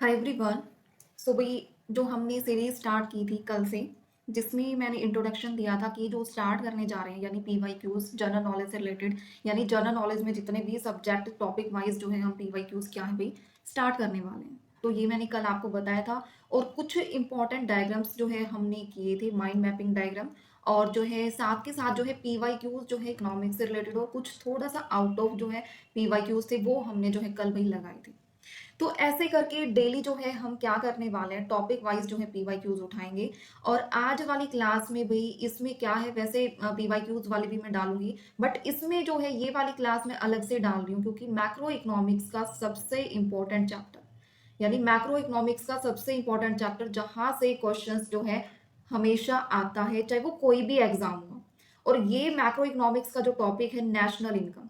Hi everyone. सो भाई, जो हमने सीरीज स्टार्ट की थी कल से, जिसमें मैंने इंट्रोडक्शन दिया था कि जो स्टार्ट करने जा रहे हैं यानी पीवाई क्यूज जनरल नॉलेज से रिलेटेड, यानी जनरल नॉलेज में जितने भी सब्जेक्ट टॉपिक वाइज जो है हम पीवाई क्यूज क्या है भाई स्टार्ट करने वाले हैं। तो ये मैंने कल आपको बताया था। और कुछ इंपॉर्टेंट डायग्राम्स जो है हमने किए थे, माइंड मैपिंग डायग्राम। और जो है साथ के साथ जो है पीवाई क्यूज जो है इकोनॉमिक्स से रिलेटेड और कुछ थोड़ा सा आउट ऑफ जो है पीवाई क्यूज थे वो हमने जो है कल भाई लगाए थे। तो ऐसे करके डेली जो है हम क्या करने वाले हैं, टॉपिक वाइज जो है पीवाई क्यूज उठाएंगे। और आज वाली क्लास में भाई इसमें क्या है, वैसे पीवाई क्यूज वाली भी मैं डालूंगी, बट इसमें जो है ये वाली क्लास में अलग से डाल रही हूँ क्योंकि मैक्रो इकोनॉमिक्स का सबसे इंपॉर्टेंट चैप्टर, यानी मैक्रो इकोनॉमिक्स का सबसे इंपॉर्टेंट चैप्टर जहां से क्वेश्चंस जो है हमेशा आता है, चाहे वो कोई भी एग्जाम हो। और ये मैक्रो इकोनॉमिक्स का जो टॉपिक है नेशनल इनकम,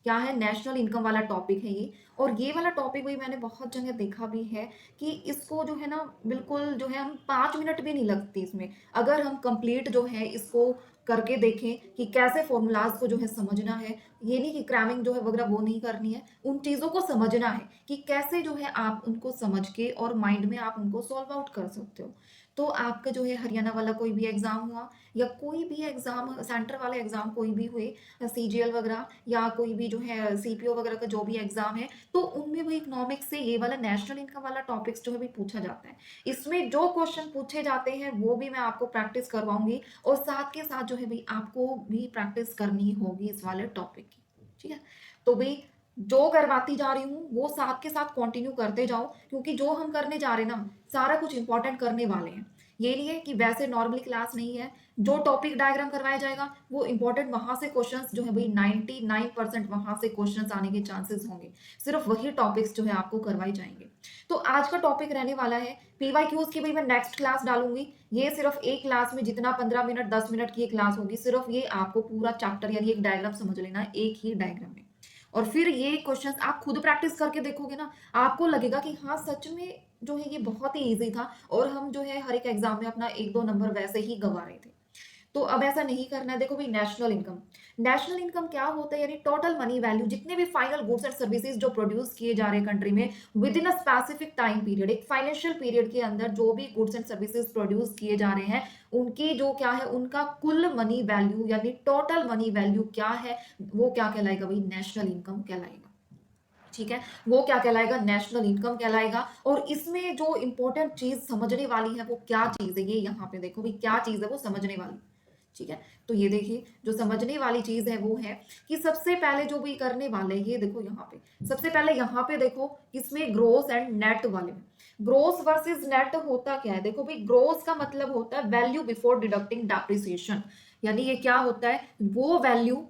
क्या है, नेशनल इनकम वाला टॉपिक है ये। और ये वाला टॉपिक भी मैंने बहुत जगह देखा भी है कि इसको जो है ना बिल्कुल जो है हम 5 मिनट भी नहीं लगती इसमें, अगर हम कंप्लीट जो है इसको करके देखें कि कैसे फॉर्मूलाज को जो है समझना है। ये नहीं कि क्रैमिंग जो है वगैरह वो नहीं करनी है, उन चीज़ों को समझना है कि कैसे जो है आप उनको समझ के और माइंड में आप उनको सॉल्व आउट कर सकते हो। तो आपका जो है हरियाणा वाला कोई भी एग्जाम हुआ या कोई भी एग्जाम सेंटर वाले एग्जाम कोई भी हुए, सीजीएल वगैरह या कोई भी जो है सीपीओ वगैरह का जो भी एग्जाम है, तो उनमें भी इकोनॉमिक्स से ये वाला नेशनल इनकम वाला टॉपिक्स जो है भी पूछा जाता है। इसमें जो क्वेश्चन पूछे जाते हैं वो भी मैं आपको प्रैक्टिस करवाऊंगी और साथ के साथ जो है भाई आपको भी प्रैक्टिस करनी होगी इस वाले टॉपिक की। ठीक है, तो भाई जो करवाती जा रही हूँ वो साथ के साथ कंटिन्यू करते जाओ, क्योंकि जो हम करने जा रहे हैं ना सारा कुछ इंपॉर्टेंट करने वाले हैं। ये नहीं है कि वैसे नॉर्मली क्लास नहीं है, जो टॉपिक डायग्राम करवाया जाएगा वो इंपॉर्टेंट, वहां से क्वेश्चंस जो है भाई 99% वहां से क्वेश्चंस आने के चांसेस होंगे। सिर्फ वही टॉपिक्स जो है आपको करवाए जाएंगे। तो आज का टॉपिक रहने वाला है पीवाई क्यूज की। भाई मैं नेक्स्ट क्लास डालूंगी, ये सिर्फ एक क्लास में जितना 15 मिनट 10 मिनट की क्लास होगी, सिर्फ ये आपको पूरा चैप्टर यानी एक डायग्राम समझ लेना है एक ही डायग्राम में। और फिर ये क्वेश्चंस आप खुद प्रैक्टिस करके देखोगे ना, आपको लगेगा कि हाँ सच में जो है ये बहुत ही इजी था और हम जो है हर एक एग्जाम में अपना एक दो नंबर वैसे ही गंवा रहे थे। तो अब ऐसा नहीं करना है। देखो भाई नेशनल इनकम, नेशनल इनकम क्या होता है, यानी टोटल मनी वैल्यू, जितने भी फाइनल गुड्स एंड सर्विसेज जो प्रोड्यूस किए जा रहे हैं कंट्री में with in a specific time period, एक फाइनेंशियल पीरियड के अंदर जो भी गुड्स एंड सर्विसेज प्रोड्यूस किए जा रहे हैं उनकी जो क्या है, उनका कुल मनी वैल्यू यानी टोटल मनी वैल्यू क्या है, वो क्या कहलाएगा भाई, नेशनल इनकम कहलाएगा। ठीक है, वो क्या कहलाएगा, नेशनल इनकम कहलाएगा। और इसमें जो इंपॉर्टेंट चीज समझने वाली है वो क्या चीज है, ये यहाँ पे देखो भाई क्या चीज है वो समझने वाली। ठीक है, तो ये देखिए जो समझने वाली चीज है वो है कि सबसे पहले जो भी करने वाले हैं, ये देखो यहाँ पे सबसे पहले यहाँ पे देखो इसमें ग्रोस एंड नेट वाले में, ग्रोस वर्सेस नेट होता क्या है। देखो भाई ग्रोस का मतलब होता है वैल्यू बिफोर डिडक्टिंग डेप्रिसिएशन, यानी ये क्या होता है, वो वैल्यू,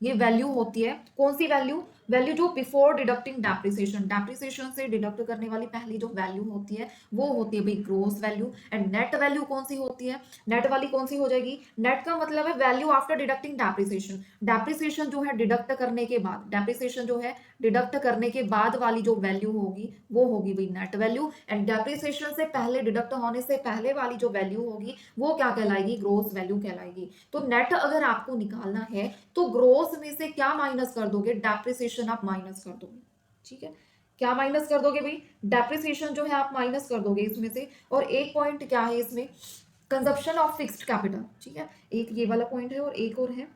ये वैल्यू होती है कौन सी वैल्यू, वैल्यू जो बिफोर डिडक्टिंग डेप्रिसिएशन, डेप्रिसिएशन से डिडक्ट करने वाली पहली जो वैल्यू होती है वो होती है भाई gross value. And net value कौन सी होती है, नेट वाली कौन सी हो जाएगी, नेट का मतलब है value after deducting depreciation, depreciation जो है डिडक्ट करने के बाद, डेप्रिसिएशन जो है डिडक्ट करने के बाद वाली जो वैल्यू होगी वो होगी भाई नेट वैल्यू। एंड डेप्रिसिएशन से पहले, डिडक्ट होने से पहले वाली जो वैल्यू होगी वो क्या कहलाएगी, ग्रोस वैल्यू कहलाएगी। तो नेट अगर आपको निकालना है तो ग्रोस में से क्या माइनस कर दोगे, डेप्रिसिएशन आप माइनस कर दोगे। ठीक है, क्या माइनस कर दोगे भाई, डेप्रिसिएशन जो है आप माइनस कर दोगे इसमें से। और एक पॉइंट क्या है इसमें, कंजप्शन ऑफ फिक्स्ड कैपिटल। ठीक है, एक ये वाला पॉइंट है और एक और है,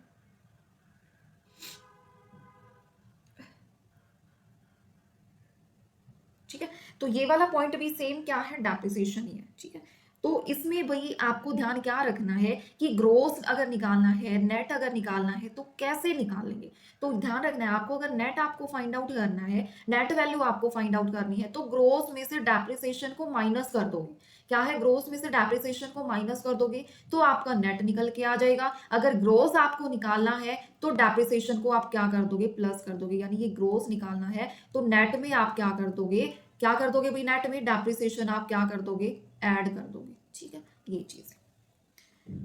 ठीक है। तो ये वाला पॉइंट भी सेम क्या है, डेप्रिसिएशन ही है। ठीक है, तो इसमें भाई आपको ध्यान क्या रखना है कि ग्रोस अगर निकालना है, नेट अगर निकालना है तो कैसे निकालेंगे। तो ध्यान रखना है आपको, अगर नेट आपको फाइंड आउट करना है, नेट वैल्यू आपको फाइंड आउट करनी है तो ग्रोस में से डेप्रिसिएशन को माइनस कर दोगे। क्या है, ग्रोस में से डेप्रिसिएशन को माइनस कर दोगे तो आपका नेट निकल के आ जाएगा। अगर ग्रोस आपको निकालना है तो डेप्रिसिएशन को आप क्या कर दोगे, प्लस कर दोगे, यानी ये ग्रोस निकालना है तो नेट में आप क्या कर दोगे, क्या कर दोगे भाई, नेट में डेप्रिसिएशन आप क्या कर दोगे, ऐड कर दोगे। ठीक है, ये चीज है।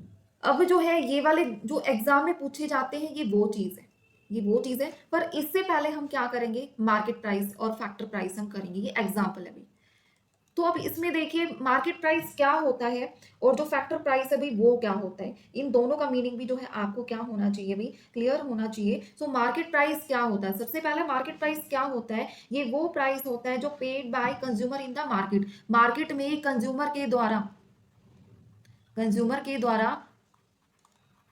अब जो है ये वाले जो एग्जाम में पूछे जाते हैं ये वो चीज है, ये वो चीज है। पर इससे पहले हम क्या करेंगे, मार्केट प्राइस और फैक्टर प्राइस हम करेंगे, ये एग्जाम्पल है भाई। तो अब इसमें देखिए मार्केट प्राइस क्या होता है और जो फैक्टर प्राइस है भाई वो क्या होता है, इन दोनों का मीनिंग भी जो है आपको क्या होना चाहिए भाई, क्लियर होना चाहिए। सो मार्केट प्राइस क्या होता है, सबसे पहले मार्केट प्राइस क्या होता है, ये वो प्राइस होता है जो paid by consumer in the market, market में कंज्यूमर के द्वारा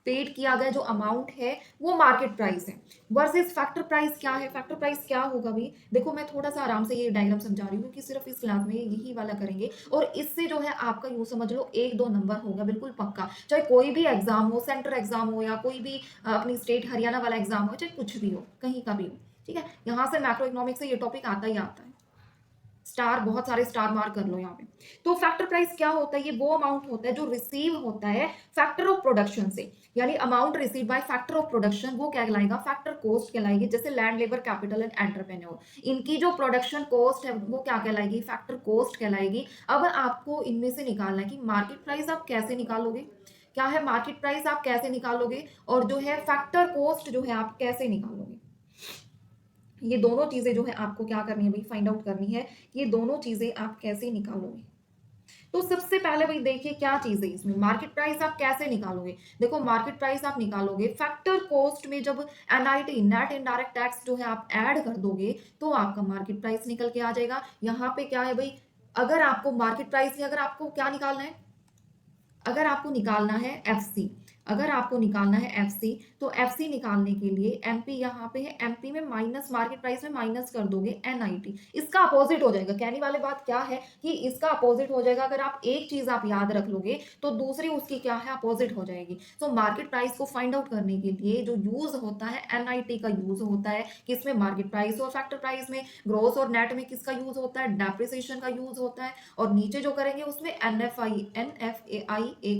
पेड किया गया जो अमाउंट है वो मार्केट प्राइस है। वर्सेस फैक्टर प्राइस क्या है, फैक्टर प्राइस क्या होगा भी, देखो मैं थोड़ा सा आराम से ये डायग्राम समझा रही हूँ क्योंकि सिर्फ इस क्लास में यही वाला करेंगे और इससे जो है आपका यूं समझ लो 1-2 नंबर होगा बिल्कुल पक्का, चाहे कोई भी एग्जाम हो, सेंट्रल एग्जाम हो या कोई भी अपनी स्टेट हरियाणा वाला एग्जाम हो, चाहे कुछ भी हो, कहीं का भी हो, ठीक है, यहाँ से मैक्रो इकोनॉमिक्स से ये टॉपिक आता ही आता है। स्टार, बहुत सारे स्टार मार्क कर लो यहाँ पे। तो फैक्टर प्राइस क्या होता है, ये वो अमाउंट होता है जो रिसीव होता है फैक्टर ऑफ प्रोडक्शन से, यानी amount receive by factor of production वो क्या कहलाएगा, फैक्टर कॉस्ट कहलाएगी। जैसे land, labour, capital and entrepreneur, इनकी जो प्रोडक्शन कॉस्ट है वो क्या कहलाएगी, फैक्टर कॉस्ट कहलाएगी। अब आपको इनमें से निकालना है कि मार्केट प्राइस आप कैसे निकालोगे, क्या है मार्केट प्राइस आप कैसे निकालोगे और जो है फैक्टर कॉस्ट जो है आप कैसे निकालोगे। ये दोनों चीजें जो है आपको क्या करनी है भाई, फाइंड आउट करनी है, ये दोनों चीजें आप कैसे निकालोगे। तो सबसे पहले भाई देखिए क्या चीज है इसमें, मार्केट प्राइस आप कैसे निकालोगे। देखो मार्केट प्राइस आप निकालोगे फैक्टर कॉस्ट में जब एनआईटी, नेट इनडायरेक्ट टैक्स जो है आप ऐड कर दोगे तो आपका मार्केट प्राइस निकल के आ जाएगा। यहाँ पे क्या है भाई, अगर आपको मार्केट प्राइस अगर आपको क्या निकालना है, अगर आपको निकालना है एफसी, अगर आपको निकालना है एफसी तो एफसी निकालने के लिए एमपी यहाँ पे है, एमपी में माइनस, मार्केट प्राइस में माइनस कर दोगे एनआईटी, इसका अपोजिट हो जाएगा। कहने वाले बात क्या है कि इसका अपोजिट हो जाएगा, अगर आप एक चीज आप याद रख लोगे तो दूसरी उसकी क्या है, अपोजिट हो जाएगी। तो मार्केट प्राइस को फाइंड आउट करने के लिए जो यूज होता है एनआईटी का यूज होता है, किसमें, मार्केट प्राइस और फैक्टर प्राइस में। ग्रोस और नेट में किसका यूज होता है, डेप्रिसिएशन का यूज होता है, और नीचे जो करेंगे उसमें एनएफआई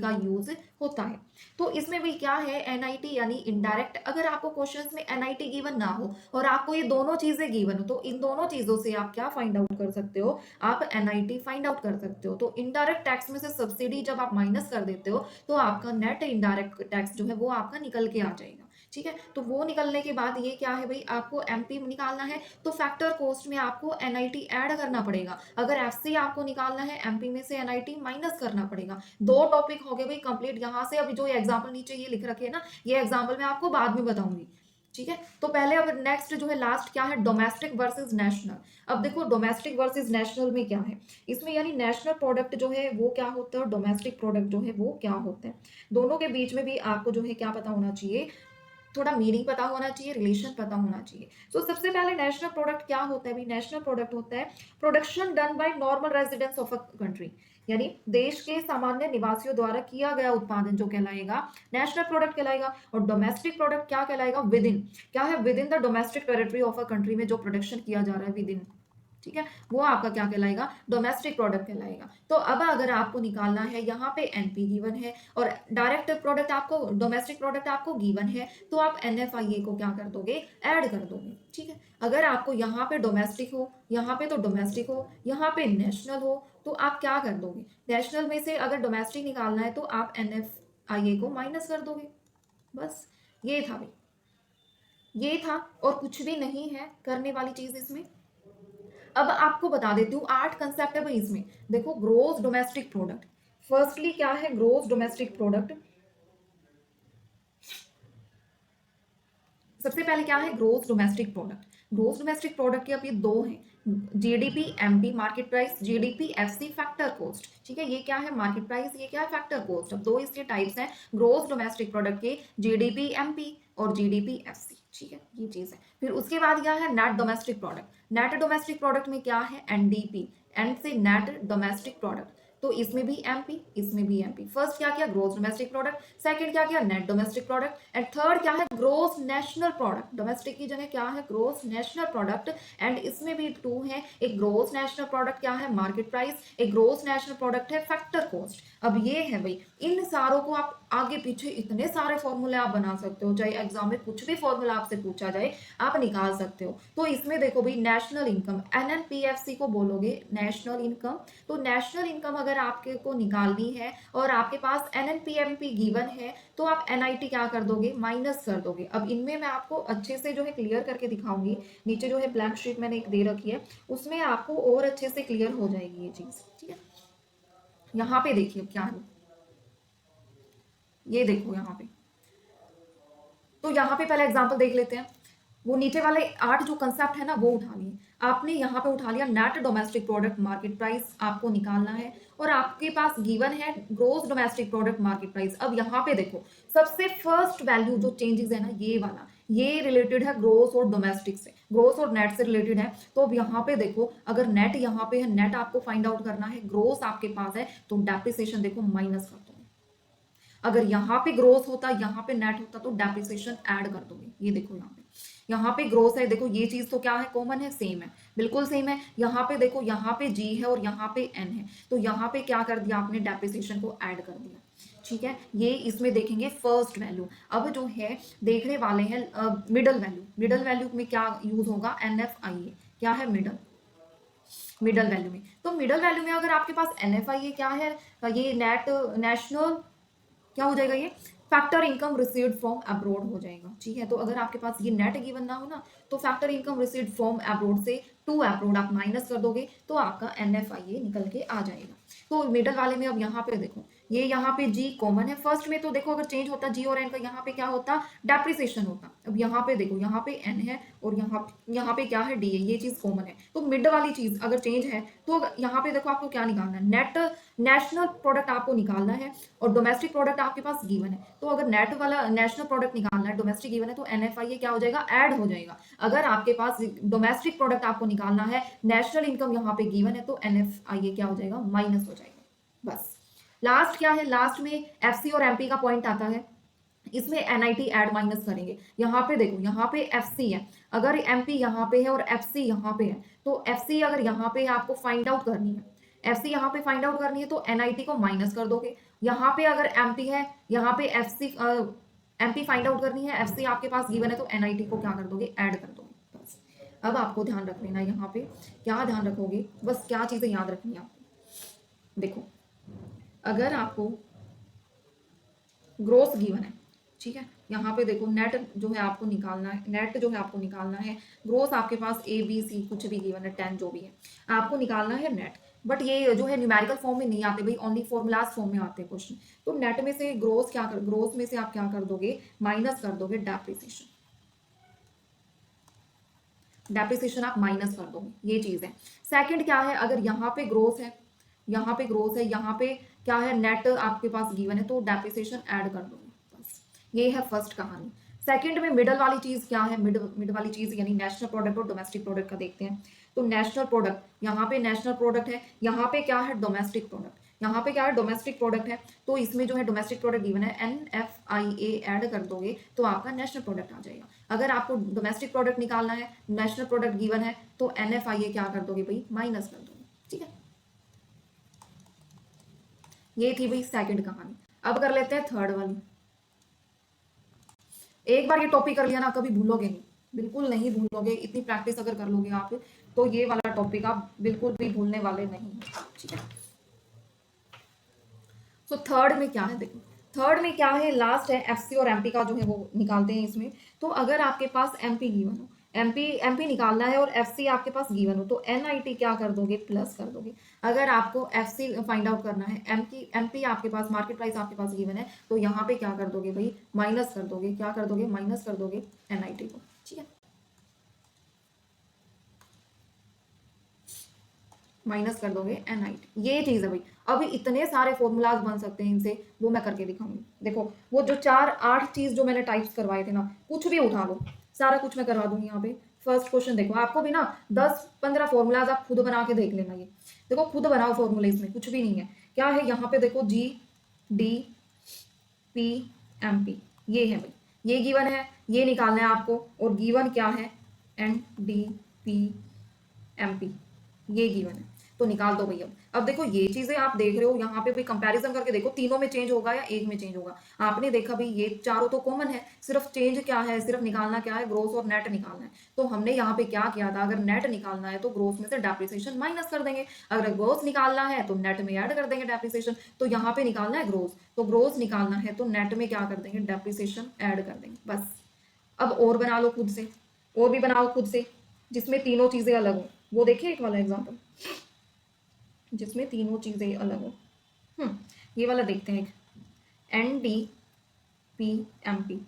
का यूज होता है। तो इसमें भी क्या है, एनआईटी यानी इनडायरेक्ट, अगर आपको क्वेश्चंस में एनआईटी गिवन ना हो और आपको ये दोनों चीजें गिवन हो तो इन दोनों चीजों से आप क्या फाइंड आउट कर सकते हो, आप एनआईटी फाइंड आउट कर सकते हो। तो इनडायरेक्ट टैक्स में से सब्सिडी जब आप माइनस कर देते हो तो आपका नेट इनडायरेक्ट टैक्स जो है वो आपका निकल के आ जाएगा। ठीक है, तो वो निकलने के बाद ये क्या है भाई, आपको एमपी निकालना है तो फैक्टर कॉस्ट में आपको एनआईटी ऐड करना पड़ेगा। अगर एफसी आपको निकालना है, एमपी में से एनआईटी माइनस करना पड़ेगा। दो टॉपिक हो गए भाई कंप्लीट। यहाँ से अभी जो एग्जाम्पल नीचे ये लिख रखे है ना, ये एग्जाम्पल मैं आपको बाद में बताऊंगी। ठीक है, तो पहले अब नेक्स्ट जो है लास्ट क्या है, डोमेस्टिक वर्सेस नेशनल। अब देखो डोमेस्टिक वर्सेस नेशनल में क्या है, इसमें यानी नेशनल प्रोडक्ट जो है वो क्या होता है और डोमेस्टिक प्रोडक्ट जो है वो क्या होता है, दोनों के बीच में भी आपको जो है क्या पता होना चाहिए, थोड़ा मीनिंग पता होना चाहिए, रिलेशन पता होना चाहिए। सो सबसे पहले नेशनल प्रोडक्ट क्या होता है भाई, नेशनल प्रोडक्ट होता है production done by normal residents of a country, यानी देश के सामान्य निवासियों द्वारा किया गया उत्पादन जो कहलाएगा नेशनल प्रोडक्ट कहलाएगा। और डोमेस्टिक प्रोडक्ट क्या कहलाएगा, विद इन, क्या है, with in the domestic territory of a country में जो प्रोडक्शन किया जा रहा है विद इन, ठीक है, वो आपका क्या कहलाएगा, डोमेस्टिक प्रोडक्ट कहलाएगा। तो अब अगर आपको निकालना है, यहाँ पे एनपी गिवन है और डायरेक्ट प्रोडक्ट आपको, डोमेस्टिक प्रोडक्ट आपको गिवन है, तो आप एनएफआईए को क्या कर दोगे, ऐड कर दोगे। ठीक है, अगर आपको यहाँ पे डोमेस्टिक हो, यहाँ पे तो डोमेस्टिक हो, यहाँ पे नेशनल हो, तो आप क्या कर दोगे, नेशनल में से अगर डोमेस्टिक निकालना है तो आप एनएफआईए को माइनस कर दोगे। बस ये था भाई, ये था और कुछ भी नहीं है करने वाली चीज इसमें। अब आपको बता देती हूँ 8 कंसेप्ट है भाई इसमें। देखो ग्रोस डोमेस्टिक प्रोडक्ट, फर्स्टली क्या है ग्रोस डोमेस्टिक प्रोडक्ट, सबसे पहले क्या है gross domestic product. Gross domestic product के अब ये दो हैं, GDP MP market price, GDP FC factor cost. ठीक है, ये क्या है मार्केट प्राइस, ये क्या है फैक्टर कॉस्ट। अब दो इसके टाइप्स हैं ग्रोस डोमेस्टिक प्रोडक्ट के, जीडीपी एमपी और जीडीपी एफसी। ठीक है, ये चीज है। फिर उसके बाद क्या है net domestic product, net domestic product में क्या है एनडीपी, एंड से नेट डोमेस्टिक प्रोडक्ट, तो इसमें भी एमपी, इसमें भी एमपी। फर्स्ट क्या किया ग्रोस डोमेस्टिक प्रोडक्ट, सेकंड क्या किया net domestic product, and third क्या है ग्रोस नेशनल प्रोडक्ट। डोमेस्टिक की जगह क्या है ग्रोस नेशनल प्रोडक्ट, एंड इसमें भी टू है, एक ग्रोस नेशनल प्रोडक्ट क्या है मार्केट प्राइस, एक ग्रोस नेशनल प्रोडक्ट है फैक्टर कॉस्ट। अब ये है भाई, इन सारों को आप आगे पीछे इतने सारे फॉर्मूले आप बना सकते हो, चाहे एग्जाम में कुछ भी फॉर्मूला आपसे पूछा जाए आप निकाल सकते हो। तो इसमें देखो भाई नेशनल इनकम, एनएनपीएफसी को बोलोगे नेशनल इनकम। तो नेशनल इनकम अगर अगर आपके को निकालनी है और आपके पास NNPMP गिवन है तो आप NIT क्या कर दोगे, माइनस कर दोगे। अब इनमें मैं आपको अच्छे से जो है क्लियर करके दिखाऊंगी, नीचे जो है ब्लैंक शीट मैंने एक दे रखी है, उसमें आपको और अच्छे से क्लियर हो जाएगी ये चीज, ठीक है। यहाँ पे देखिए क्या है, ये देखो यहाँ पे, तो यहाँ पे पहले एग्जाम्पल देख लेते हैं। वो नीचे वाले 8 जो कंसेप्ट है ना वो उठा लिए, आपने यहाँ पे उठा लिया net domestic product market price आपको निकालना है, और आपके पास गिवन है gross domestic product market price. अब यहाँ पे देखो सबसे फर्स्ट वैल्यू जो चेंजेस है ना ये वाला, ये रिलेटेड है ग्रोस और डोमेस्टिक से, ग्रोस और नेट से रिलेटेड है। तो अब यहाँ पे देखो अगर नेट यहाँ पे है, नेट आपको फाइंड आउट करना है, ग्रोस आपके पास है, तो डेप्रिसिएशन देखो माइनस कर दो। अगर यहाँ पे ग्रोथ होता, यहाँ पे नेट होता, तो डेप्रिसिएशन ऐड कर दोगे। ये देखो यहाँ पे ग्रोथ है, देखो ये चीज तो क्या है, कॉमन है, सेम है, बिल्कुल सेम है। यहाँ पे देखो यहाँ पे जी है और यहाँ पे एन है, तो यहाँ पे क्या कर दिया आपने, डेप्रिसिएशन को ऐड कर दिया, ठीक है। ये इसमें देखेंगे फर्स्ट वैल्यू। अब जो है देखने वाले हैं मिडल वैल्यू। मिडल वैल्यू में क्या यूज होगा, NFIA, क्या है मिडल, मिडल वैल्यू में। तो मिडल वैल्यू में अगर आपके पास NFIA क्या है, ये नेट नेशनल क्या हो जाएगा, ये factor income received from abroad हो जाएगा, ठीक है। तो अगर आपके पास ये नेट गिवन ना हो ना, तो factor income received from abroad से टू अब्रोड आप माइनस कर दोगे, तो आपका NFIA निकल के आ जाएगा। तो मिडल वाले में अब यहाँ पे देखो, ये यहाँ पे जी कॉमन है फर्स्ट में, तो देखो अगर चेंज होता जी और एन का, यहाँ पे क्या होता, डेप्रिसिएशन होता। अब यहाँ पे देखो यहाँ पे एन है और यहाँ पे क्या है, डी है, ये चीज कॉमन है। तो मिड वाली चीज अगर चेंज है तो यहाँ पे देखो आपको क्या निकालना है, नेट नेशनल प्रोडक्ट आपको निकालना है, और डोमेस्टिक प्रोडक्ट आपके पास गिवन है। तो अगर नेट वाला नेशनल प्रोडक्ट निकालना है, डोमेस्टिक गिवन है, तो NFIA क्या हो जाएगा, ऐड हो जाएगा। अगर आपके पास डोमेस्टिक प्रोडक्ट आपको निकालना है, नेशनल इनकम यहाँ पे गिवन है, तो NFIA क्या हो जाएगा, माइनस हो जाएगा। बस लास्ट क्या है, लास्ट में FC और MP का पॉइंट आता है, इसमें NIT ऐड माइनस करेंगे। यहाँ पे देखो यहाँ पे FC है, अगर MP यहाँ पे है और FC यहाँ पे है, तो FC अगर यहाँ पे है आपको फाइंड आउट करनी है, FC यहाँ पे फाइंड आउट करनी है, तो NIT को माइनस कर दोगे। यहाँ पे अगर MP है, यहाँ पे MP फाइंड आउट करनी है, FC आपके पास गिवन है, तो NIT को क्या कर दोगे, ऐड कर दोगे। बस अब आपको ध्यान रख लेना, यहाँ पे क्या ध्यान रखोगे, बस क्या चीजें याद रखनी है आपको। देखो अगर आपको ग्रोथ गिवन है, ठीक है, यहाँ पे देखो नेट जो है आपको निकालना है, नेट जो है आपको निकालना है, ग्रोथ आपके पास ABC कुछ भी गिवन है, 10 जो भी है आपको निकालना है नेट। बट ये जो है न्यूमेरिकल फॉर्म में नहीं आते भाई, ओनली फॉर्मूलाज फॉर्म में आते हैं क्वेश्चन। तो नेट में से ग्रोथ क्या कर, ग्रोथ में से आप क्या कर दोगे, माइनस कर दोगे डेप्रिसिएशन, डेप्रिसिएशन आप माइनस कर दोगे, ये चीज है। सेकंड क्या है, अगर यहाँ पे ग्रोथ है, यहाँ पे ग्रोथ है, यहाँ पे क्या है, नेट आपके पास गिवन है, तो डेप्रिसिएशन ऐड कर दोगे। बस ये है फर्स्ट कहानी। सेकंड में मिडल वाली चीज क्या है, मिड वाली चीज यानी नेशनल प्रोडक्ट और डोमेस्टिक प्रोडक्ट का देखते हैं। तो नेशनल प्रोडक्ट, यहाँ पे नेशनल प्रोडक्ट है, यहाँ पे क्या है, डोमेस्टिक प्रोडक्ट, यहाँ पे क्या है, डोमेस्टिक प्रोडक्ट है, तो इसमें जो है डोमेस्टिक प्रोडक्ट गिवन है, NFIA ऐड कर दोगे तो आपका नेशनल प्रोडक्ट आ जाएगा। अगर आपको डोमेस्टिक प्रोडक्ट निकालना है, नेशनल प्रोडक्ट गिवन है, तो NFIA क्या कर दोगे भाई, माइनस कर दोगे, ठीक है। ये थी भाई सेकंड कहानी। अब कर लेते हैं थर्ड वाली। एक बार ये टॉपिक कर लिया ना, कभी भूलोगे नहीं, बिल्कुल नहीं भूलोगे। इतनी प्रैक्टिस अगर कर लोगे आप, तो ये वाला टॉपिक आप बिल्कुल भी भूलने वाले नहीं, ठीक है। तो थर्ड में क्या है, देखो थर्ड में क्या है, लास्ट है FC और MP का जो है वो निकालते हैं इसमें। तो अगर आपके पास MP गिवन हो, MP निकालना है, और FC आपके पास गिवन हो, तो NIT क्या कर दोगे, प्लस कर दोगे। अगर आपको FC फाइंड आउट करना है, MP आपके पास मार्केट प्राइस आपके पास गिवन है, तो यहाँ पे क्या कर दोगे भाई, माइनस कर दोगे, क्या कर दोगे, माइनस कर दोगे NIT को, ठीक है, माइनस कर दोगे NIT। ये चीज है भाई। अभी इतने सारे फॉर्मूलाज बन सकते हैं इनसे, वो मैं करके दिखाऊंगी। देखो वो जो 4-8 चीज जो मैंने टाइप्स करवाए थे ना, कुछ भी उठा लो, सारा कुछ मैं करवा दूंगी यहाँ पे। फर्स्ट क्वेश्चन देखो, आपको भी ना 10-15 फॉर्मूलाज आप खुद बना के देख लेना। ये देखो खुद बनाओ फॉर्मूले, इसमें कुछ भी नहीं है। क्या है यहाँ पे देखो, GDPMP, ये है भाई, ये गिवन है, ये निकालना है आपको। और गिवन क्या है, NDPMP, ये गिवन है। तो निकाल दो भैया। अब देखो ये चीजें आप देख रहे हो, यहाँ पे भाई कंपैरिजन करके देखो, तीनों में चेंज होगा या एक में चेंज होगा। आपने देखा भाई ये चारों तो कॉमन है, सिर्फ चेंज क्या है, सिर्फ निकालना क्या है, ग्रोस और नेट निकालना है। तो हमने यहाँ पे क्या किया था, अगर नेट निकालना है तो ग्रोस में से डेप्रिसिएशन माइनस कर देंगे, अगर ग्रोस निकालना है तो नेट में ऐड कर देंगे डेप्रिसिएशन। तो यहाँ पे निकालना है ग्रोस, तो ग्रोस निकालना है तो नेट में क्या कर देंगे, डेप्रिसिएशन ऐड कर देंगे बस। अब और बना लो खुद से, और भी बनाओ खुद से जिसमें तीनों चीजें अलग हो। वो देखिए एक वाला एग्जांपल जिसमें तीनों चीजें अलग हो। ये वाला देखते हैं, N D P M P,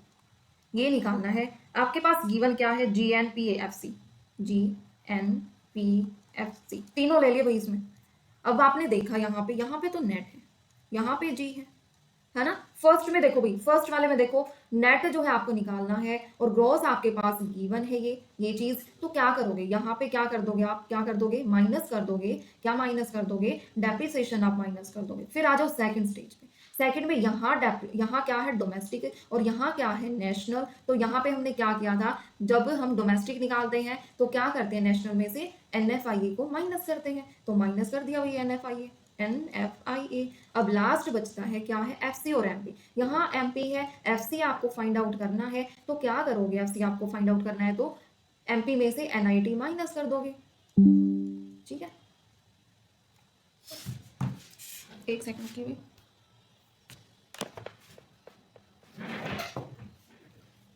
ये निकालना है। आपके पास गिवन क्या है, G N P F C, G N P F C, तीनों ले लिए भाई इसमें। अब आपने देखा यहाँ पे तो नेट है, यहाँ पे जी है ना। फर्स्ट में देखो भाई, फर्स्ट वाले में देखो नेट जो है आपको निकालना है और ग्रॉस आपके पास गिवन है ये चीज। तो क्या करोगे, यहाँ पे क्या कर दोगे, आप क्या कर दोगे, माइनस कर दोगे। क्या माइनस कर दोगे, डेप्रिसिएशन आप माइनस कर दोगे। फिर आ जाओ सेकंड स्टेज पे। सेकंड में यहाँ क्या है, डोमेस्टिक, और यहाँ क्या है, नेशनल। तो यहाँ पे हमने क्या किया था, जब हम डोमेस्टिक निकालते हैं तो क्या करते हैं, नेशनल में से NFIA को माइनस करते हैं। तो माइनस कर दिया भाई NFIA। अब लास्ट बचता है क्या है, FC और MP। यहाँ MP है, FC आपको फाइंड आउट करना है। तो क्या करोगे, FC आपको फाइंड आउट करना है तो MP में से NIT माइनस कर दोगे। ठीक है, एक सेकंड की भी।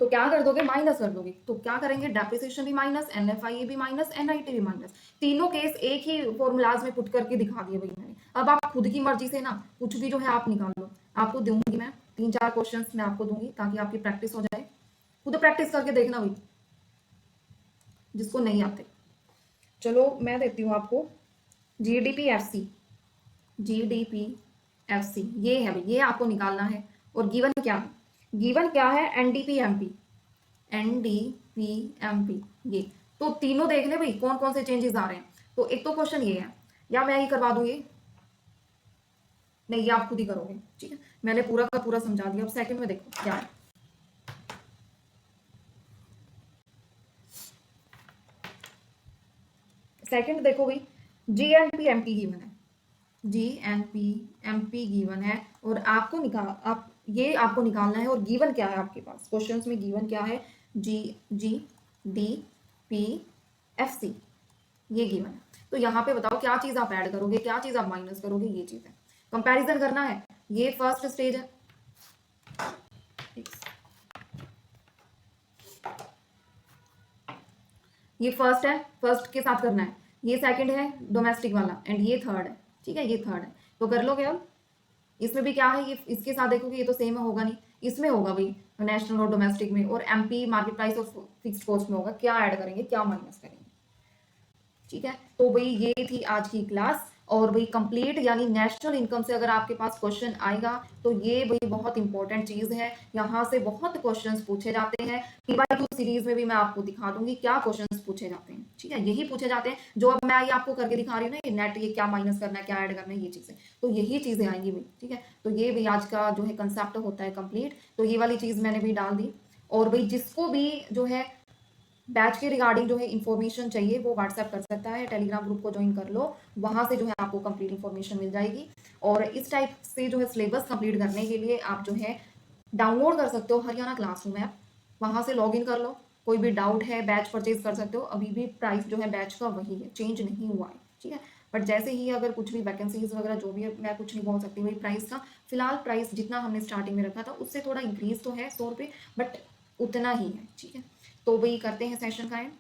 तो क्या कर दोगे, माइनस कर दोगे। तो क्या करेंगे, डेप्रिसिएशन भी माइनस, NFIA भी माइनस, NIT भी माइनस। तीनों केस एक ही फॉर्मूलाज में पुट करके दिखा दिए भाई मैंने। अब आप खुद की मर्जी से ना कुछ भी जो है आप निकाल लो। आपको दूंगी मैं 3-4 क्वेश्चन मैं आपको दूंगी ताकि आपकी प्रैक्टिस हो जाए। खुद प्रैक्टिस करके देखना भाई, जिसको नहीं आते। चलो मैं देती हूँ आपको GDP-FC, GDP-FC ये है भाई, ये आपको निकालना है। और गिवन क्या है, गिवन क्या है, NDP-MP, NDP-MP ये। तो तीनों देख ले भाई कौन कौन से चेंजेस आ रहे हैं। तो एक तो क्वेश्चन ये है, या मैं ही करवा दूं ये, नहीं ये आप खुद ही करोगे। ठीक है, मैंने पूरा का पूरा समझा दिया। अब सेकंड में देखो क्या है, सेकंड देखो भाई, GNP-MP गिवन है, GNP-MP गिवन है और आपको आपको निकालना है। और गिवन क्या है आपके पास, क्वेश्चंस में गिवन क्या है, GDP-FC ये गिवन है। तो यहाँ पे बताओ क्या चीज आप ऐड करोगे, क्या चीज आप माइनस करोगे, ये चीज है। कंपैरिजन करना है, ये फर्स्ट स्टेज है, ये फर्स्ट है, फर्स्ट के साथ करना है। ये सेकंड है डोमेस्टिक वाला, एंड ये थर्ड है। ठीक है, ये थर्ड है। तो कर लोगे। अब इसमें भी क्या है, ये इसके साथ देखोगे ये तो सेम होगा नहीं, इसमें होगा भाई नेशनल और डोमेस्टिक में, और MP मार्केट प्राइस और फिक्स्ड कॉस्ट में होगा। क्या ऐड करेंगे, क्या माइनस करेंगे। ठीक है, तो भाई ये थी आज की क्लास। और भाई कंप्लीट यानी नेशनल इनकम से अगर आपके पास क्वेश्चन आएगा तो ये भाई बहुत इंपॉर्टेंट चीज है। यहाँ से बहुत क्वेश्चंस पूछे जाते हैं। PY2 सीरीज में भी मैं आपको दिखा दूंगी क्या क्वेश्चंस पूछे जाते हैं। ठीक है, यही पूछे जाते हैं जो अब मैं ये आपको करके दिखा रही हूँ ना, नेट ये क्या माइनस करना है, क्या ऐड करना है, ये चीजें। तो यही चीजें आएंगी भाई। ठीक है, तो ये भाई आज का जो है कंसेप्ट होता है कंप्लीट। तो ये वाली चीज मैंने भी डाल दी। और भाई जिसको भी जो है बैच के रिगार्डिंग जो है इन्फॉर्मेशन चाहिए वो व्हाट्सएप कर सकता है, टेलीग्राम ग्रुप को ज्वाइन कर लो, वहां से जो है आपको कंप्लीट इन्फॉर्मेशन मिल जाएगी। और इस टाइप से जो है सिलेबस कंप्लीट करने के लिए आप जो है डाउनलोड कर सकते हो हरियाणा क्लासरूम ऐप, वहां से लॉग इन कर लो। कोई भी डाउट है बैच परचेज कर सकते हो। अभी भी प्राइस जो है बैच का वही है, चेंज नहीं हुआ है। ठीक है, बट जैसे ही अगर कुछ भी वैकेंसीज वगैरह जो भी है, मैं कुछ नहीं बोल सकती वही प्राइस का। फिलहाल प्राइस जितना हमने स्टार्टिंग में रखा था उससे थोड़ा इंक्रीज तो है 100 रुपये, बट उतना ही है। ठीक है, तो वही करते हैं सेशन का एंड।